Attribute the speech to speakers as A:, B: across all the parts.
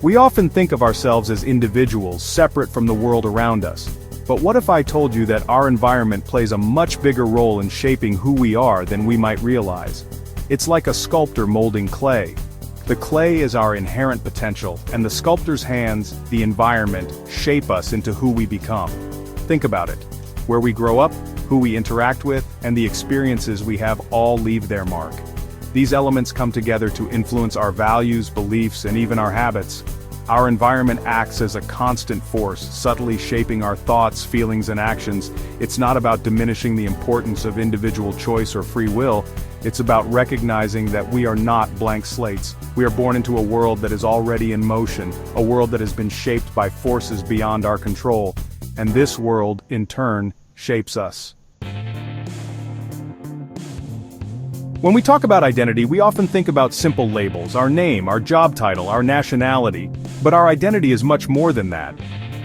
A: We often think of ourselves as individuals separate from the world around us. But what if I told you that our environment plays a much bigger role in shaping who we are than we might realize? It's like a sculptor molding clay. The clay is our inherent potential, and the sculptor's hands, the environment, shape us into who we become. Think about it. Where we grow up, who we interact with, and the experiences we have all leave their mark. These elements come together to influence our values, beliefs, and even our habits. Our environment acts as a constant force, subtly shaping our thoughts, feelings, and actions. It's not about diminishing the importance of individual choice or free will. It's about recognizing that we are not blank slates. We are born into a world that is already in motion, a world that has been shaped by forces beyond our control. And this world, in turn, shapes us. When we talk about identity, we often think about simple labels, our name, our job title, our nationality. But our identity is much more than that.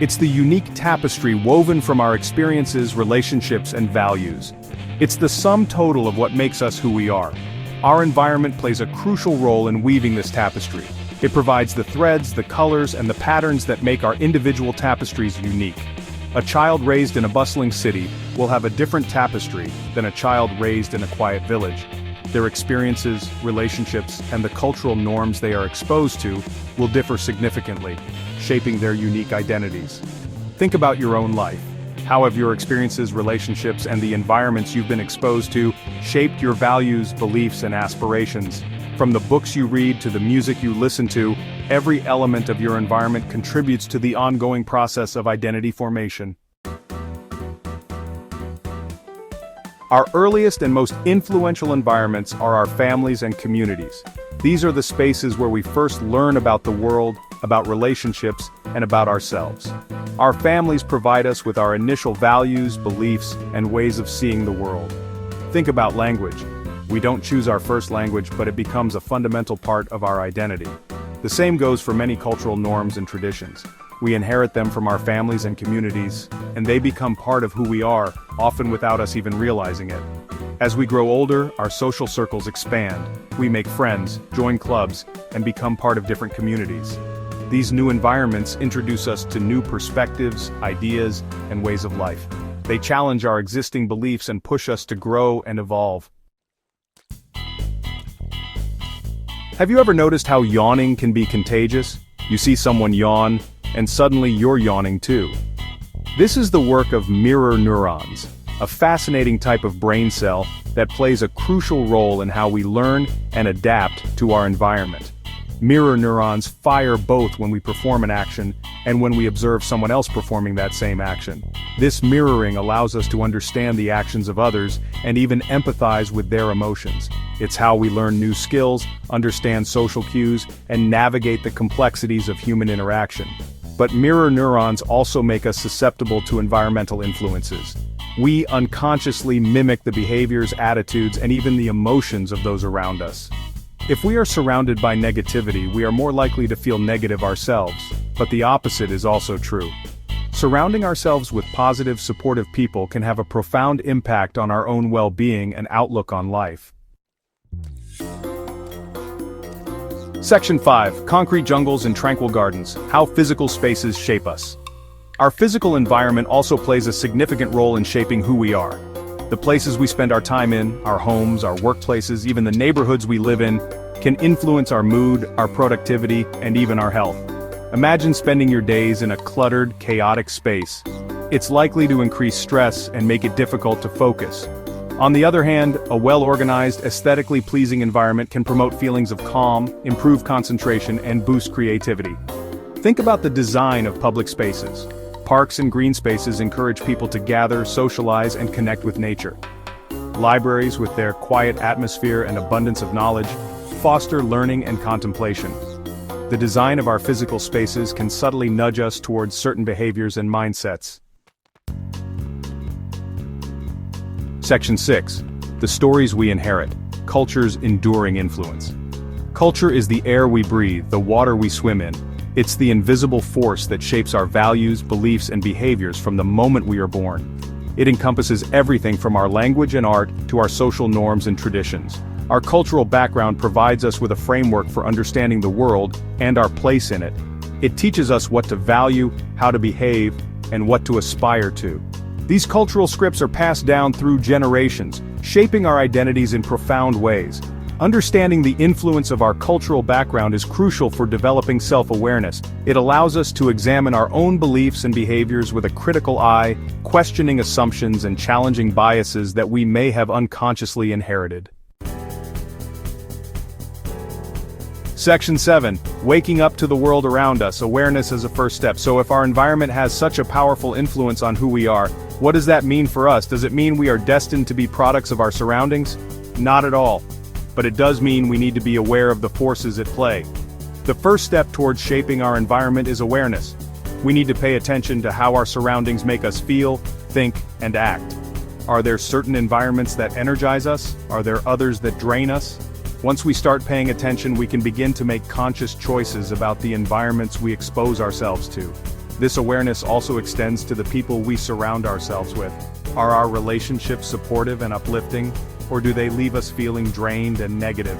A: It's the unique tapestry woven from our experiences, relationships, and values. It's the sum total of what makes us who we are. Our environment plays a crucial role in weaving this tapestry. It provides the threads, the colors, and the patterns that make our individual tapestries unique. A child raised in a bustling city will have a different tapestry than a child raised in a quiet village. Their experiences, relationships, and the cultural norms they are exposed to will differ significantly, shaping their unique identities. Think about your own life. How have your experiences, relationships, and the environments you've been exposed to shaped your values, beliefs, and aspirations? From the books you read to the music you listen to, every element of your environment contributes to the ongoing process of identity formation. Our earliest and most influential environments are our families and communities. These are the spaces where we first learn about the world, about relationships, and about ourselves. Our families provide us with our initial values, beliefs, and ways of seeing the world. Think about language. We don't choose our first language, but it becomes a fundamental part of our identity. The same goes for many cultural norms and traditions. We inherit them from our families and communities, and they become part of who we are, often without us even realizing it. As we grow older, our social circles expand. We make friends, join clubs, and become part of different communities. These new environments introduce us to new perspectives, ideas, and ways of life. They challenge our existing beliefs and push us to grow and evolve. Have you ever noticed how yawning can be contagious? You see someone yawn, and suddenly you're yawning too. This is the work of mirror neurons, a fascinating type of brain cell that plays a crucial role in how we learn and adapt to our environment. Mirror neurons fire both when we perform an action and when we observe someone else performing that same action. This mirroring allows us to understand the actions of others and even empathize with their emotions. It's how we learn new skills, understand social cues, and navigate the complexities of human interaction. But mirror neurons also make us susceptible to environmental influences. We unconsciously mimic the behaviors, attitudes, and even the emotions of those around us. If we are surrounded by negativity, we are more likely to feel negative ourselves, but the opposite is also true. Surrounding ourselves with positive, supportive people can have a profound impact on our own well-being and outlook on life. Section 5. Concrete jungles and tranquil gardens. How physical spaces shape us. Our physical environment also plays a significant role in shaping who we are. The places we spend our time in, our homes, our workplaces, even the neighborhoods we live in, can influence our mood, our productivity, and even our health. Imagine spending your days in a cluttered, chaotic space. It's likely to increase stress and make it difficult to focus. On the other hand, a well-organized, aesthetically pleasing environment can promote feelings of calm, improve concentration, and boost creativity. Think about the design of public spaces. Parks and green spaces encourage people to gather, socialize, and connect with nature. Libraries, with their quiet atmosphere and abundance of knowledge, foster learning and contemplation. The design of our physical spaces can subtly nudge us towards certain behaviors and mindsets. Section 6. The stories we inherit. Culture's enduring influence. Culture is the air we breathe, the water we swim in. It's the invisible force that shapes our values, beliefs, and behaviors from the moment we are born. It encompasses everything from our language and art to our social norms and traditions. Our cultural background provides us with a framework for understanding the world and our place in it. It teaches us what to value, how to behave, and what to aspire to. These cultural scripts are passed down through generations, shaping our identities in profound ways. Understanding the influence of our cultural background is crucial for developing self-awareness. It allows us to examine our own beliefs and behaviors with a critical eye, questioning assumptions and challenging biases that we may have unconsciously inherited. Section 7. Waking up to the world around us. Awareness as a first step. So if our environment has such a powerful influence on who we are, what does that mean for us? Does it mean we are destined to be products of our surroundings? Not at all. But it does mean we need to be aware of the forces at play. The first step towards shaping our environment is awareness. We need to pay attention to how our surroundings make us feel, think, and act. Are there certain environments that energize us? Are there others that drain us? Once we start paying attention, we can begin to make conscious choices about the environments we expose ourselves to. This awareness also extends to the people we surround ourselves with. Are our relationships supportive and uplifting, or do they leave us feeling drained and negative?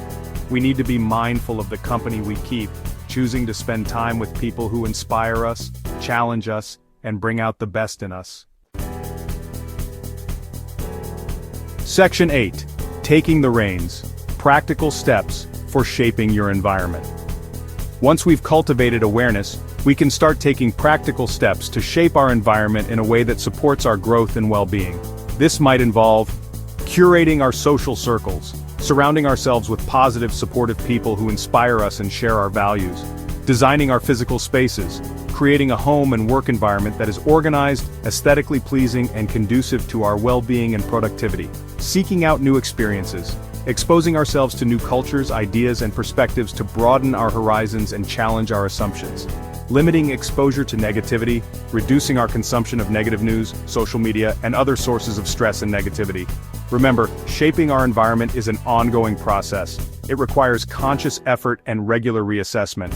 A: We need to be mindful of the company we keep, choosing to spend time with people who inspire us, challenge us, and bring out the best in us. Section 8. Taking the reins. Practical steps for shaping your environment. Once we've cultivated awareness, we can start taking practical steps to shape our environment in a way that supports our growth and well-being. This might involve curating our social circles, surrounding ourselves with positive, supportive people who inspire us and share our values, designing our physical spaces, creating a home and work environment that is organized, aesthetically pleasing, and conducive to our well-being and productivity, seeking out new experiences, exposing ourselves to new cultures, ideas, and perspectives to broaden our horizons and challenge our assumptions, limiting exposure to negativity, reducing our consumption of negative news, social media, and other sources of stress and negativity. Remember, shaping our environment is an ongoing process. It requires conscious effort and regular reassessment.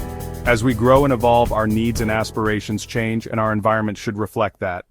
A: As we grow and evolve, our needs and aspirations change, and our environment should reflect that.